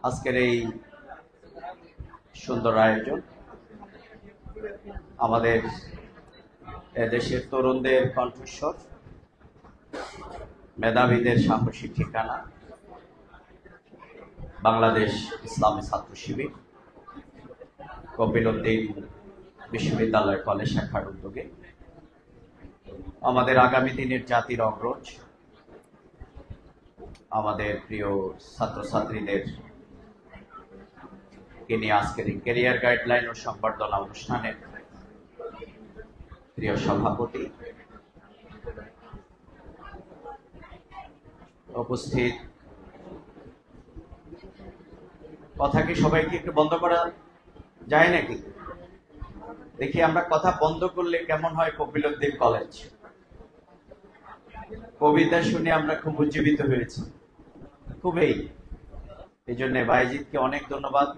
আজকের এই সুন্দর আয়োজন আমাদের দেশের তরুণদের কণ্ঠস্বর, মেধাবীদের সাহসী ঠিকানা, বাংলাদেশ ইসলামী ছাত্র শিবির কপিল উদ্দিন বিশ্ববিদ্যালয় কলেজ শাখার উদ্যোগে আমাদের আগামী দিনের জাতির অগ্রজ, আমাদের প্রিয় ছাত্রছাত্রীদের নিয়ে আজকের এই ক্যারিয়ার গাইডলাইন ও সংবর্ধনা অনুষ্ঠানের প্রিয় সভাপতি, উপস্থিত, কথা কি সবাইকে একটু বন্ধ করা যায় নাকি? দেখি আমরা কথা বন্ধ করলে কেমন হয়। কপিল উদ্দিন কলেজ কবিতা শুনে আমরা খুব উজ্জীবিত হয়েছি, খুবই। এই জন্য ভাইজিৎকে অনেক ধন্যবাদ।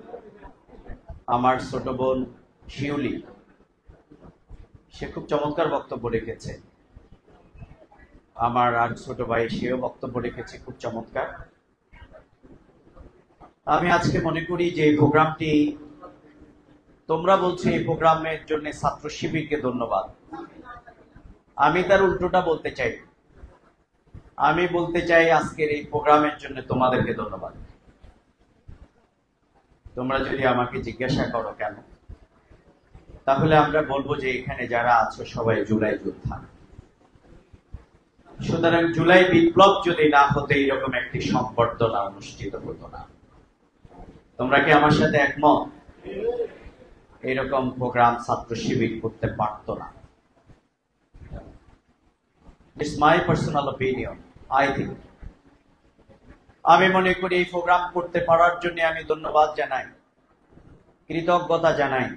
আমার ছোট বোন শিউলি, সে খুব চমৎকার বক্তব্য রেখেছে। আমার আর ছোট ভাই, সেও বক্তব্য রেখেছে খুব চমৎকার। আমি আজকে মনে করি যে এই প্রোগ্রামটি, তোমরা বলছো এই প্রোগ্রামের জন্য ছাত্র শিবিরকে ধন্যবাদ, আমি তার উল্টোটা বলতে চাই। আমি বলতে চাই আজকের এই প্রোগ্রামের জন্য তোমাদেরকে ধন্যবাদ। তোমরা যদি আমাকে জিজ্ঞাসা করো কেন, তাহলে আমরা বলবো যে এখানে যারা আছো সবাই জুলাই যোদ্ধা। সুতরাং জুলাই বিপ্লব যদি না হতো এইরকম একটি সংবর্ধনা অনুষ্ঠিত হতো না। তোমরা কি আমার সাথে একমত? এইরকম প্রোগ্রাম ছাত্র শিবির করতে পারত না। It's my personal opinion. আমি মনে করি এই প্রোগ্রাম করতে পারার জন্য আমি ধন্যবাদ জানাই, কৃতজ্ঞতা জানাই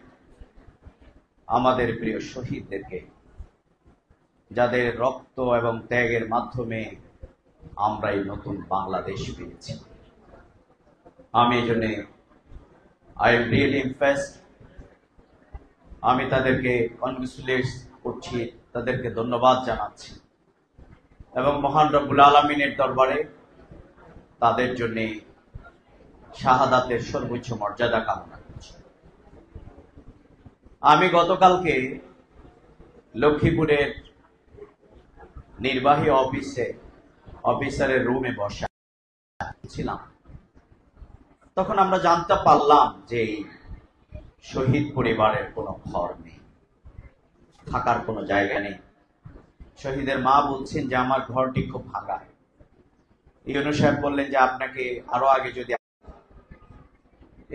আমাদের প্রিয় শহীদদেরকে, যাদের রক্ত এবং ত্যাগের মাধ্যমে আমরা এই নতুন বাংলাদেশ পেয়েছি। আমি এই জন্য আই এম রিয়েলি ইমপ্রেসড। আমি তাদেরকে কনগ্রেচুলেট করছি, তাদেরকে ধন্যবাদ জানাচ্ছি এবং মহান রব্বুল আলামিনের দরবারে তাদের জন্য শাহাদাতের সর্বোচ্চ মর্যাদা কামনা করছি। আমি গতকালকে লক্ষ্মীপুরের নির্বাহী অফিসারের রুমে বসা ছিলাম। তখন আমরা জানতে পারলাম যে শহীদ পরিবারের কোনো ঘর নেই, থাকার কোনো জায়গা নেই। শহীদের মা বলছেন যে আমার ঘরটি খুব ভাঙা। ইউনূস সাহেব বললেন যে আপনাকে আরো আগে যদি,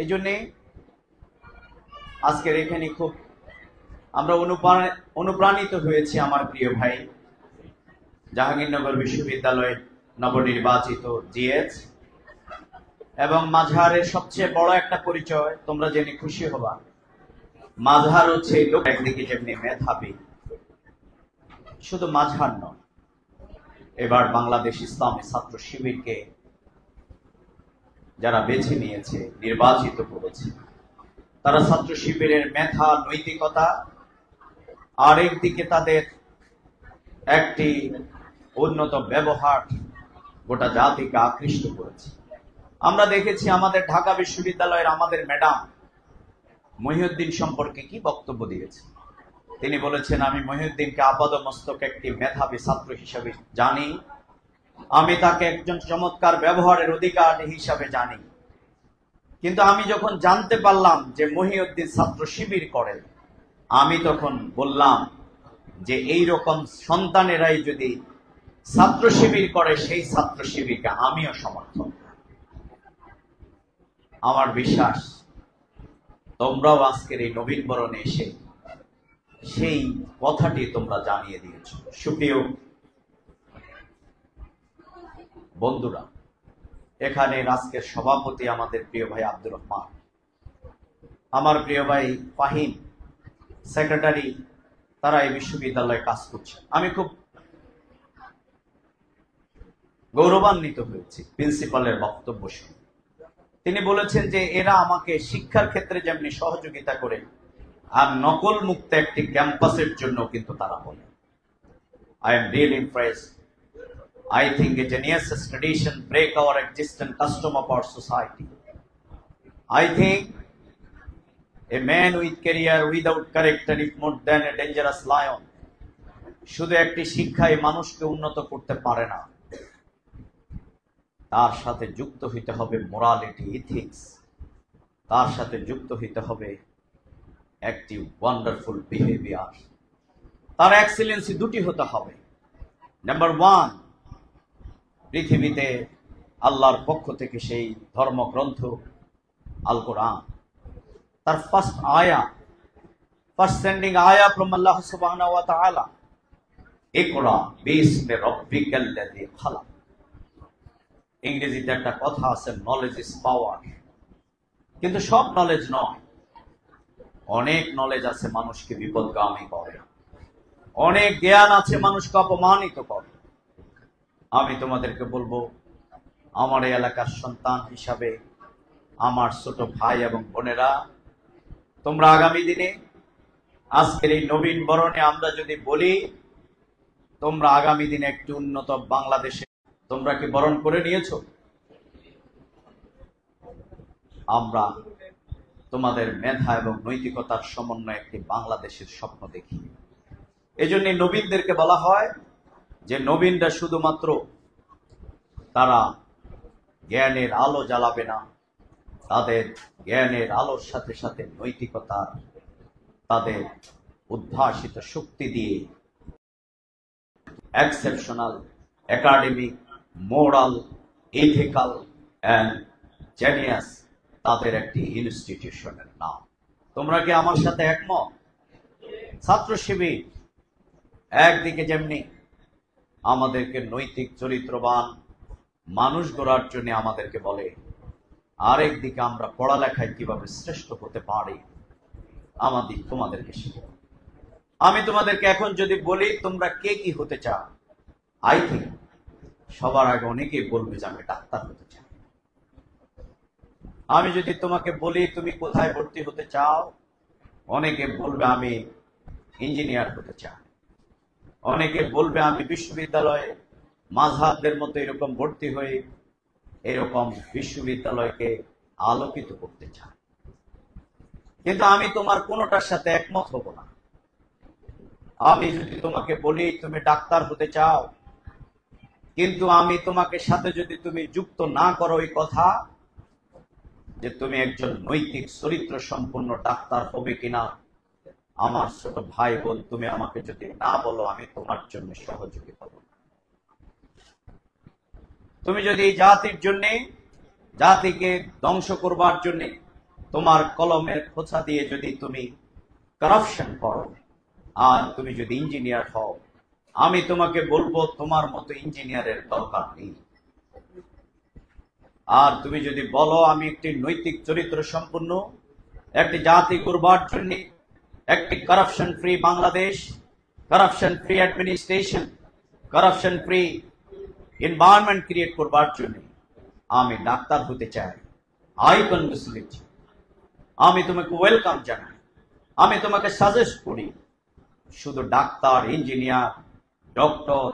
এই জন্যে আজকের এখানে খুব আমরা অনুপ্রাণিত হয়েছি। আমার প্রিয় ভাই, জাহাঙ্গীরনগর বিশ্ববিদ্যালয়ের নবনির্বাচিত জিএচ এবং মাঝহারের সবচেয়ে বড় একটা পরিচয়, তোমরা জেনে খুশি হবা, মাঝহার হচ্ছে লোক একদিকে যেমনি মেধাবী, শুধু মাঝহার নয়, এবার বাংলাদেশ ইসলামী ছাত্র শিবিরকে যারা বেছে নিয়েছে, নির্বাচিত করেছে, তারা ছাত্র শিবিরের মেধা, নৈতিকতা, আর একদিকে তাদের একটি উন্নত ব্যবহার গোটা জাতিকে আকৃষ্ট করেছে। আমরা দেখেছি আমাদের ঢাকা বিশ্ববিদ্যালয়ের আমাদের ম্যাডাম মহিউদ্দিন সম্পর্কে কি বক্তব্য দিয়েছে। তিনি বলেছেন, আমি মহিউদ্দিনকে আপাদমস্তক একটি মেধাবী ছাত্র হিসাবে জানি, আমি তাকে একজন চমৎকার ব্যবহারের অধিকারী হিসাবে জানি। কিন্তু আমি যখন জানতে পারলাম যে মহিউদ্দিন ছাত্র শিবির করেন, আমি তখন বললাম যে এই রকম সন্তানেরাই যদি ছাত্র শিবির করে, সেই ছাত্র শিবিরকে আমিও সমর্থন। আমার বিশ্বাস তোমরাও আজকের এই নবীন বরণে এসে সেই কথাটি তোমরা জানিয়ে দিয়েছ। সুপ্রিয় বন্ধুরা, এখানে আজকের সভাপতি আমাদের প্রিয় ভাই আব্দুর রহমান, আমার প্রিয় ভাই ফাহিম, সেক্রেটারি, তারা এই বিশ্ববিদ্যালয়ে কাজ করছে। আমি খুব গৌরবান্বিত হয়েছি প্রিন্সিপালের বক্তব্য শুনে। তিনি বলেছেন যে এরা আমাকে শিক্ষার ক্ষেত্রে যেমনি সহযোগিতা করে, আর নকল মুক্ত একটি ক্যাম্পাসের জন্য কিন্তু তারা বলে। I am really impressed. I think a tenacious tradition break our existing custom of our society. I think a man with career without character is more than a dangerous lion. শুধু একটি শিক্ষায় মানুষকে উন্নত করতে পারে না, তার সাথে যুক্ত হইতে হবে মোরালিটি, ইথিক্স, তার সাথে যুক্ত হইতে হবে একটি ওয়ান্ডারফুল বিহেভিয়ার। তার এক্সেলেন্সি দুটি হতে হবে। নাম্বার ওয়ান, পৃথিবীতে আল্লাহর পক্ষ থেকে সেই ধর্মগ্রন্থ আল কোরআন, তার ফার্স্ট সেন্ডিং আয়া ফ্রম আল্লাহ সুবহানাহু ওয়া তাআলা, ইকরা বিসমি রাব্বিকাল্লাযী খালাক। ইংরেজিতে একটা কথা আছে, নলেজ ইজ পাওয়ার। কিন্তু সব নলেজ নয়। অনেক নলেজ আছে মানুষকে বিপদগামী করে, অনেক জ্ঞান আছে মানুষকে অপমানিত করে। আমি তোমাদেরকে বলবো, আমার এই এলাকার সন্তান হিসাবে, আমার ছোট ভাই এবং বোনেরা, তোমরা আগামী দিনে আজকের এই নবীন বরণে আমরা যদি বলি তোমরা আগামী দিনে একটি উন্নত বাংলাদেশে তোমরা কি বরণ করে নিয়েছো? আমরা তোমাদের মেধা এবং নৈতিকতার সমন্বয়ে একটি বাংলাদেশের স্বপ্ন দেখি। এজন্য নবীনদেরকে বলা হয় যে নবীনরা শুধুমাত্র তারা জ্ঞানের আলো জ্বালাবে না, তাদের জ্ঞানের আলোর সাথে সাথে নৈতিকতার তাদের উদ্ভাসিত শক্তি দিয়ে exceptional, academic, moral, ethical and genius তাদের একটি ইনস্টিটিউশনের নাম। তোমরা কি আমার সাথে একমত? ছাত্র শিবির একদিকে যেমনি আমাদেরকে নৈতিক চরিত্রবান মানুষ গড়ার জন্য আমাদেরকে বলে, আরেক দিকে আমরা পড়ালেখায় কিভাবে শ্রেষ্ঠ হতে পারি তোমাদেরকে শিখে। আমি তোমাদেরকে এখন যদি বলি তোমরা কে কি হতে চাও, আই থিঙ্ক সবার আগে অনেকেই বলবে যে আমি ডাক্তার হতে চাই। আমি যদি তোমাকে বলি তুমি কোথায় ভর্তি হতে চাও, অনেকে বলবে আমি ইঞ্জিনিয়ার হতে চাই। অনেকে বলবে আমি বিশ্ববিদ্যালয়ে মাযহাবদের মতো এরকম ভর্তি হয়ে এরকম বিশ্ববিদ্যালয়কে আলোকিত করতে চাই। কিন্তু আমি তোমার কোনোটার সাথে একমত হব না। আমি যদি তোমাকে বলি তুমি ডাক্তার হতে চাও, কিন্তু আমি তোমাকে সাথে যদি তুমি যুক্ত না করো এই কথা যে তুমি একজন নৈতিক চরিত্র সম্পন্ন ডাক্তার হবে কিনা, আমার ছোট ভাই বোন, তুমি আমাকে যদি না বলো আমি তোমার জন্য সহযোগী হব। তুমি যদি এই জাতির জন্য, জাতিকে ধ্বংস করবার জন্য তোমার কলমের খোঁচা দিয়ে যদি তুমি কারাপশন করো, আর তুমি যদি ইঞ্জিনিয়ার হও, আমি তোমাকে বলবো তোমার মতো ইঞ্জিনিয়ারের দরকার নেই। আর তুমি যদি বলো আমি একটি নৈতিক চরিত্র সম্পন্ন একটি জাতি করবার জন্য, একটি corruption free Bangladesh, corruption free administration, corruption free environment create করবার জন্য আমি ডাক্তার হতে চাই, আই কনগ্রেচুলেট ইউ, আমি তোমাকে ওয়েলকাম জানাই, আমি তোমাকে সাজেস্ট করি। শুধু ডাক্তার, ইঞ্জিনিয়ার, ডক্টর,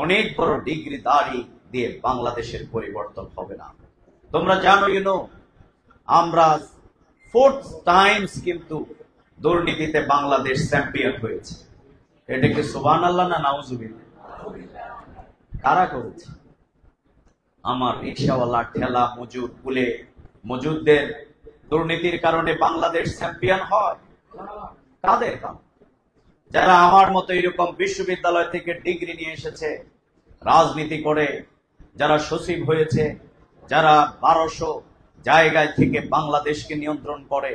অনেক বড় ডিগ্রি দাঁড়ি দিয়ে বাংলাদেশের পরিবর্তন হবে না। তোমরা জানো, আমরা 4th টাইমস কিন্তু দুর্নীতিতে বাংলাদেশ চ্যাম্পিয়ন হয়েছে। এটা কি সুবহানাল্লাহ না নাউজুবিল্লাহ? কারা করেছে? আমার রিকশাওয়ালা, ঠেলা মজুর, কুলে মজুরদের দুর্নীতির কারণে বাংলাদেশ চ্যাম্পিয়ন হয়। কাদের কারণে? যারা আমার মতো এরকম বিশ্ববিদ্যালয় থেকে ডিগ্রি নিয়ে এসেছে, রাজনীতি করে যারা সচিব হয়েছে, যারা 1200 জায়গায় থেকে বাংলাদেশকে নিয়ন্ত্রণ করে,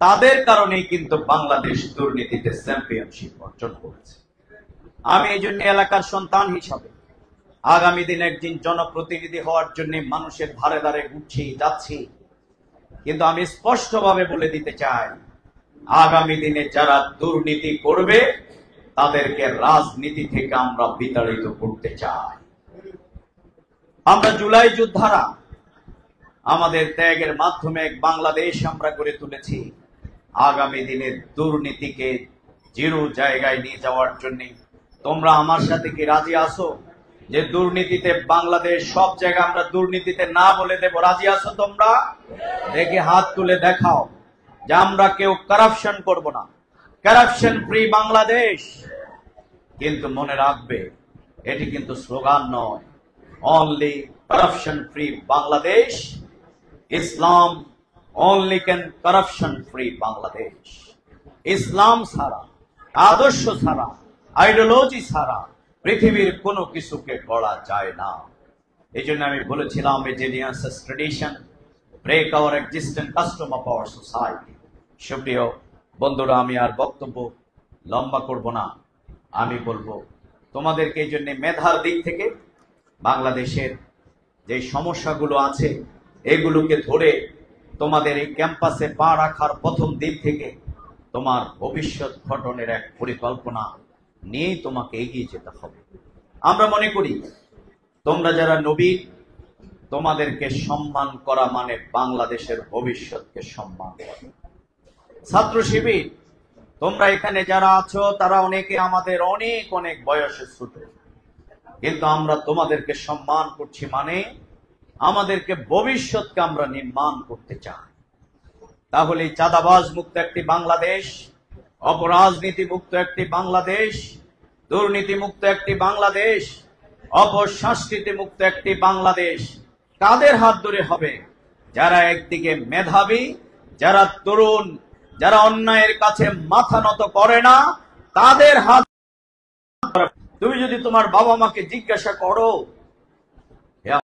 তাদের কারণেই কিন্তু বাংলাদেশ দুর্নীতিতে চ্যাম্পিয়নশিপ অর্জন করেছে। আমি এই জন্য এলাকার সন্তান হিসাবে আগামী দিনে একদিন জনপ্রতিনিধি হওয়ার জন্য মানুষের ধারে ধারে ঘুরছি, যাচ্ছি। কিন্তু আমি স্পষ্টভাবে বলে দিতে চাই, আগামী দিনে যারা দুর্নীতি করবে তাদেরকে রাজনীতি থেকে আমরা বিতাড়িত করতে চাই। আমরা জুলাই যোদ্ধারা আমাদের ত্যাগের মাধ্যমে এক বাংলাদেশ আমরা গড়ে তুলেছি। আগামী দিনে দুর্নীতিকে জিরো জায়গায় নিয়ে যাওয়ার জন্য তোমরা আমার সাথে কি রাজি আছো? যে দুর্নীতিতে বাংলাদেশ সব জায়গায় আমরা দুর্নীতিতে না বলে দেব, রাজি আছো তোমরা? দেখে হাত তুলে দেখাও যে আমরা কেউ কারাপশন করব না, কারাপশন ফ্রি বাংলাদেশ। কিন্তু মনে রাখবে, এটি কিন্তু স্লোগান নয়। Only corruption free Bangladesh, Islam only can corruption free Bangladesh. ইসলাম ছাড়া, আদর্শ ছাড়া, আইডিওলজি ছাড়া পৃথিবীর কোনো কিছুকে গড়া যায় না। এই জন্য আমি বলেছিলাম, resilience tradition break our existent custom of our society. সুপ্রিয় বন্ধুরা, আমি আর বক্তব্য লম্বা করব না। আমি বলবো তোমাদেরকে এই জন্য মেধার দিক থেকে বাংলাদেশের যে সমস্যাগুলো আছে এগুলোকে ধরে তোমাদের এই ক্যাম্পাসে পা রাখার প্রথম দিন থেকে তোমার ভবিষ্যৎ গঠনের এক পরিকল্পনা নিয়েই তোমাকে এগিয়ে যেতে হবে। আমরা মনে করি তোমরা যারা নবীন, তোমাদেরকে সম্মান করা মানে বাংলাদেশের ভবিষ্যৎকে সম্মান করা। ছাত্র শিবির, তোমরা এখানে যারা আছো তারা অনেকে আমাদের অনেক অনেক বয়সে ছোট, কিন্তু আমরা তোমাদেরকে সম্মান করছি মানে আমাদেরকে ভবিষ্যৎকে আমরা নির্মাণ করতে চাই। তাহলে চাঁদাবাজ মুক্ত একটি বাংলাদেশ, অপরাজনীতি মুক্ত একটি বাংলাদেশ, দুর্নীতি মুক্ত একটি বাংলাদেশ, অপসংস্কৃতি মুক্ত একটি বাংলাদেশ কাদের হাত ধরে হবে? যারা একদিকে মেধাবী, যারা তরুণ, যারা অন্যায়ের কাছে মাথা নত করে না, তাদের হাত। তুমি যদি তোমার বাবা মাকে জিজ্ঞাসা করো